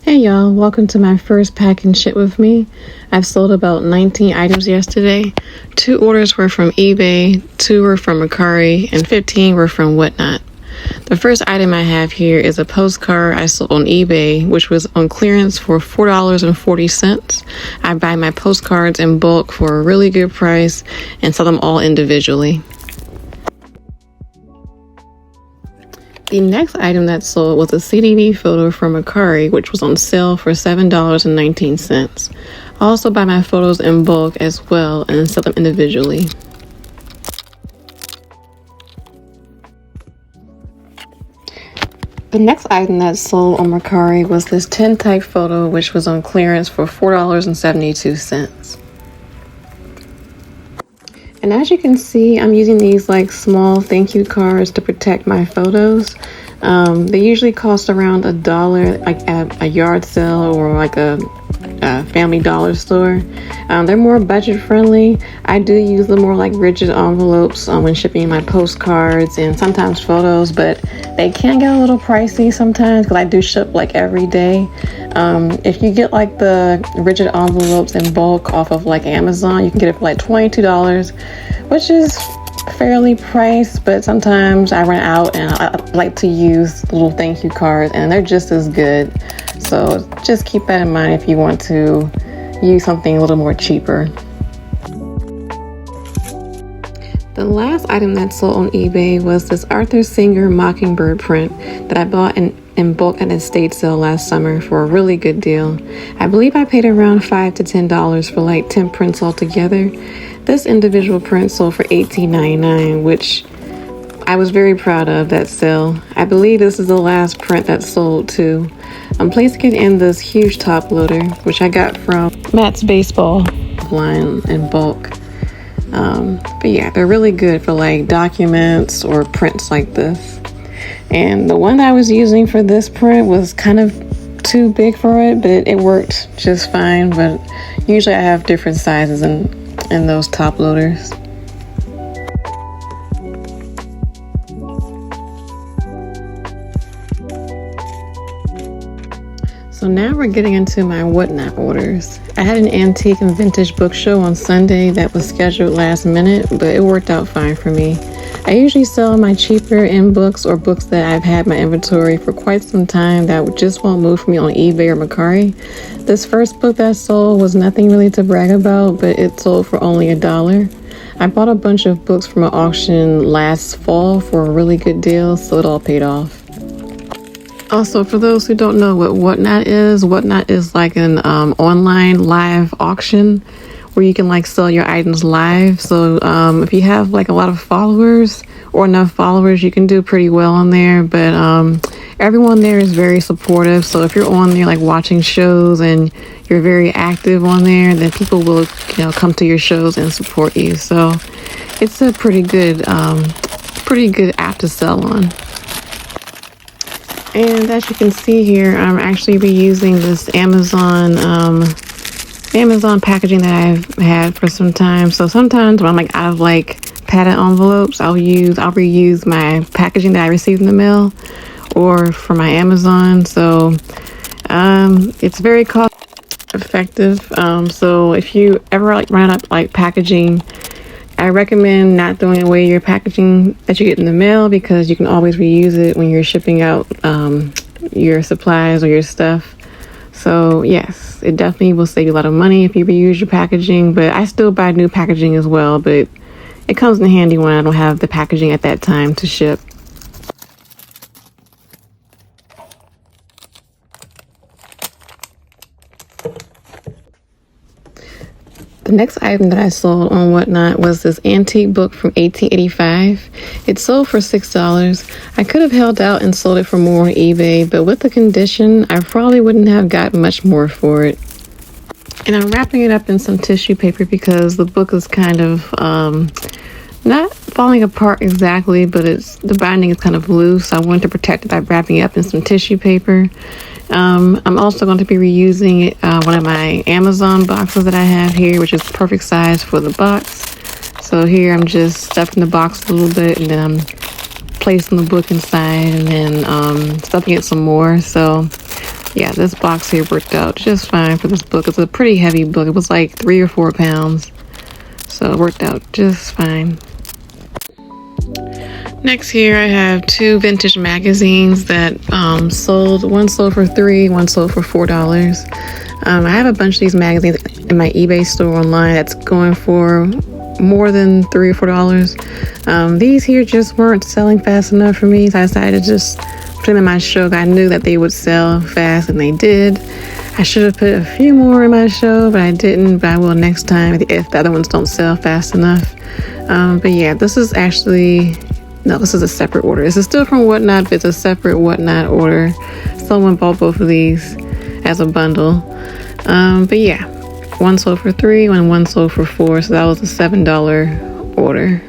Hey y'all, welcome to my first pack and ship with me. I've sold about 19 items yesterday. 2 orders were from eBay, 2 were from Mercari, and 15 were from Whatnot. The first item I have here is a postcard I sold on eBay, which was on clearance for $4.40. I buy my postcards in bulk for a really good price and sell them all individually. The next item that sold was a CDV photo from Mercari, which was on sale for $7.19. I also buy my photos in bulk as well and sell them individually. The next item that sold on Mercari was this tintype photo, which was on clearance for $4.72. And as you can see, I'm using these like small thank you cards to protect my photos. They usually cost around $1 like at a yard sale or like a family dollar store. They're more budget friendly. I do use the more like rigid envelopes when shipping my postcards and sometimes photos, but they can get a little pricey sometimes because I do ship like every day. If you get like the rigid envelopes in bulk off of like Amazon, you can get it for like $22, which is fairly priced, but sometimes I run out and I like to use little thank you cards and they're just as good. So just keep that in mind if you want to use something a little more cheaper. The last item that sold on eBay was this Arthur Singer Mockingbird print that I bought in bulk at an estate sale last summer for a really good deal. I believe I paid around $5 to $10 for like 10 prints altogether. This individual print sold for $18.99, which I was very proud of that sale. I believe this is the last print that sold too. I'm placing it in this huge top loader, which I got from Matt's Baseball line in bulk. But yeah, they're really good for like documents or prints like this. And the one that I was using for this print was kind of too big for it, but it worked just fine. But usually I have different sizes in those top loaders. So now we're getting into my Whatnot orders. I had an antique and vintage book show on Sunday that was scheduled last minute, but it worked out fine for me. I usually sell my cheaper in books or books that I've had my inventory for quite some time that just won't move for me on eBay or Mercari. This first book that sold was nothing really to brag about, but it sold for only $1. I bought a bunch of books from an auction last fall for a really good deal, so it all paid off. Also, for those who don't know what Whatnot is like an online live auction where you can like sell your items live. So if you have like a lot of followers or enough followers, you can do pretty well on there. But everyone there is very supportive. So if you're on there like watching shows and you're very active on there, then people will come to your shows and support you. So it's a pretty good app to sell on. And as you can see here, I'm actually reusing this Amazon packaging that I've had for some time. So sometimes when I'm like out of like padded envelopes, I'll reuse my packaging that I received in the mail or for my Amazon. So it's very cost effective. So if you ever like run out like packaging, I recommend not throwing away your packaging that you get in the mail because you can always reuse it when you're shipping out your supplies or your stuff. So yes, it definitely will save you a lot of money if you reuse your packaging, but I still buy new packaging as well, but it comes in handy when I don't have the packaging at that time to ship. The next item that I sold on Whatnot was this antique book from 1885. It sold for $6. I could have held out and sold it for more on eBay, but with the condition, I probably wouldn't have gotten much more for it. And I'm wrapping it up in some tissue paper because the book is kind of not falling apart exactly, but the binding is kind of loose. I wanted to protect it by wrapping it up in some tissue paper. I'm also going to be reusing one of my Amazon boxes that I have here, which is perfect size for the box. So here I'm just stuffing the box a little bit and then I'm placing the book inside and then stuffing it some more. So yeah, this box here worked out just fine for this book. It's a pretty heavy book. It was like 3 or 4 pounds. So it worked out just fine. Next here I have 2 vintage magazines that sold. One sold for $3, one sold for $4. I have a bunch of these magazines in my eBay store online that's going for more than $3 or $4. These here just weren't selling fast enough for me, so I decided to just put them in my show. I knew that they would sell fast, and they did. I should have put a few more in my show, but I didn't. But I will next time if the other ones don't sell fast enough. But yeah, this is actually... No, this is a separate order. This is still from Whatnot, but it's a separate Whatnot order. Someone bought both of these as a bundle. But yeah, one sold for $3 and one sold for $4. So that was a $7 order.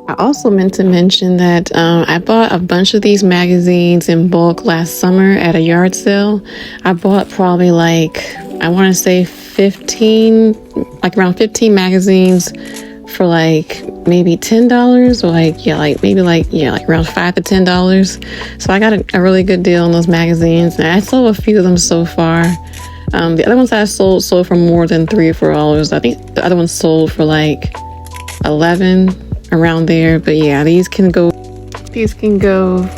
I also meant to mention that I bought a bunch of these magazines in bulk last summer at a yard sale. I bought probably I want to say 15, around 15 magazines for maybe $10 or around $5 to $10. So I got a really good deal on those magazines, and I sold a few of them so far. The other ones I sold for more than $3 or $4. I think the other ones sold for 11, around there. But yeah, these can go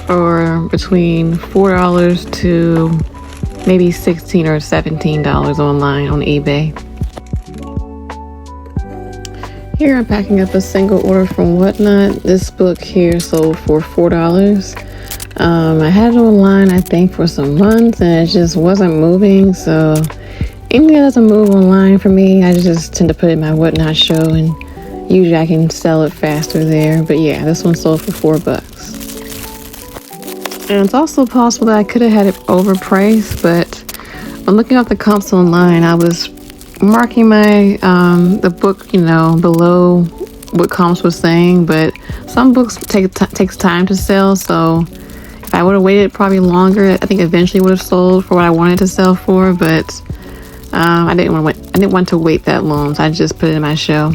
for between $4 to maybe $16 or $17 online on eBay. Here I'm packing up a single order from Whatnot. This book here sold for $4. I had it online, I think, for some months, and it just wasn't moving. So anything that doesn't move online for me, I just tend to put it in my Whatnot show, and usually I can sell it faster there. But yeah, this one sold for $4. And it's also possible that I could have had it overpriced, but when looking up the comps online, I was marking my the book below what comps was saying, but some books takes time to sell. So if I would have waited probably longer, I think eventually would have sold for what I wanted to sell for. But I didn't want to wait that long, so I just put it in my show.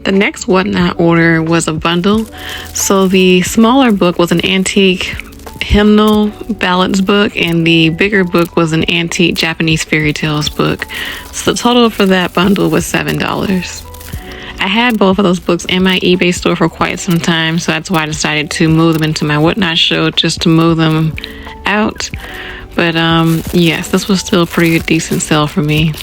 The next Whatnot order was a bundle. So the smaller book was an antique hymnal ballads book, and the bigger book was an antique Japanese fairy tales book. So the total for that bundle was $7. I had both of those books in my eBay store for quite some time, so that's why I decided to move them into my Whatnot show, just to move them out. But yes, this was still a pretty decent sale for me.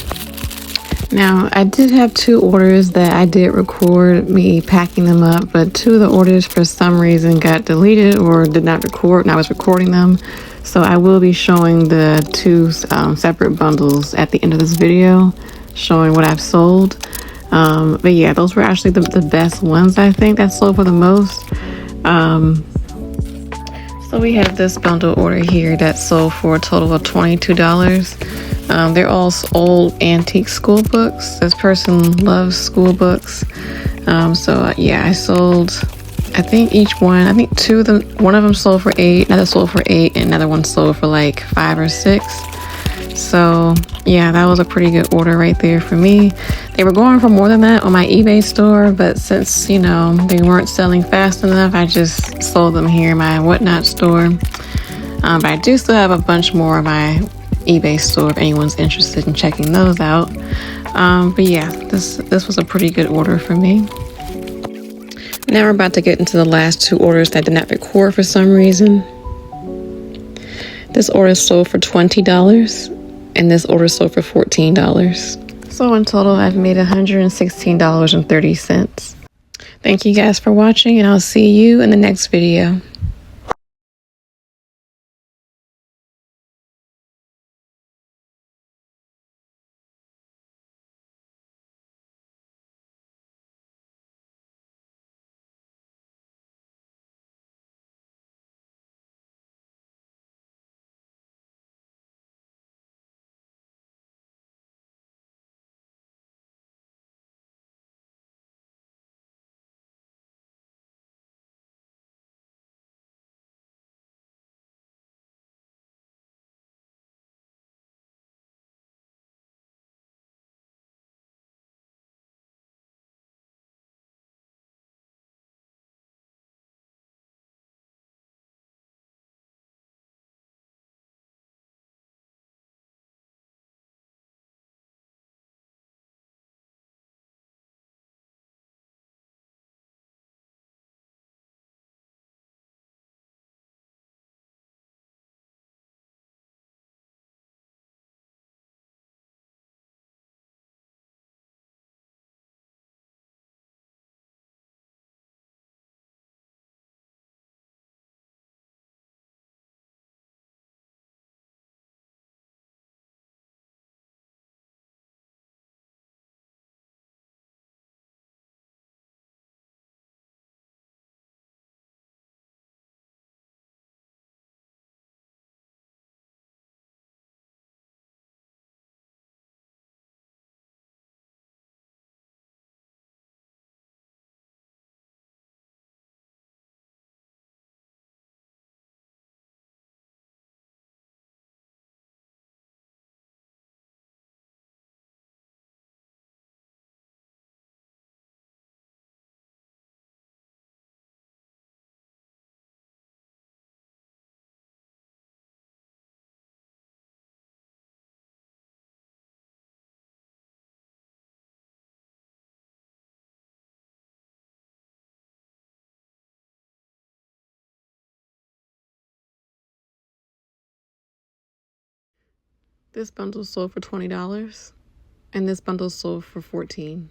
Now, I did have 2 orders that I did record me packing them up, but 2 of the orders for some reason got deleted or did not record, and I was recording them. So I will be showing the 2 separate bundles at the end of this video, showing what I've sold. But yeah, those were actually the best ones, I think, that sold for the most. So we have this bundle order here that sold for a total of $22. They're all old antique school books. This person loves school books. Yeah, I sold, I think I think 2 of them, one of them sold for $8, another sold for $8, and another one sold for $5 or $6. So yeah, that was a pretty good order right there for me. They were going for more than that on my eBay store, but since, they weren't selling fast enough, I just sold them here in my Whatnot store. But I do still have a bunch more in my eBay store if anyone's interested in checking those out. But yeah, this was a pretty good order for me. Now we're about to get into the last 2 orders that did not record for some reason. This order sold for $20, and this order sold for $14. So in total, I've made $116.30. Thank you guys for watching, and I'll see you in the next video. This bundle sold for $20, and this bundle sold for $14.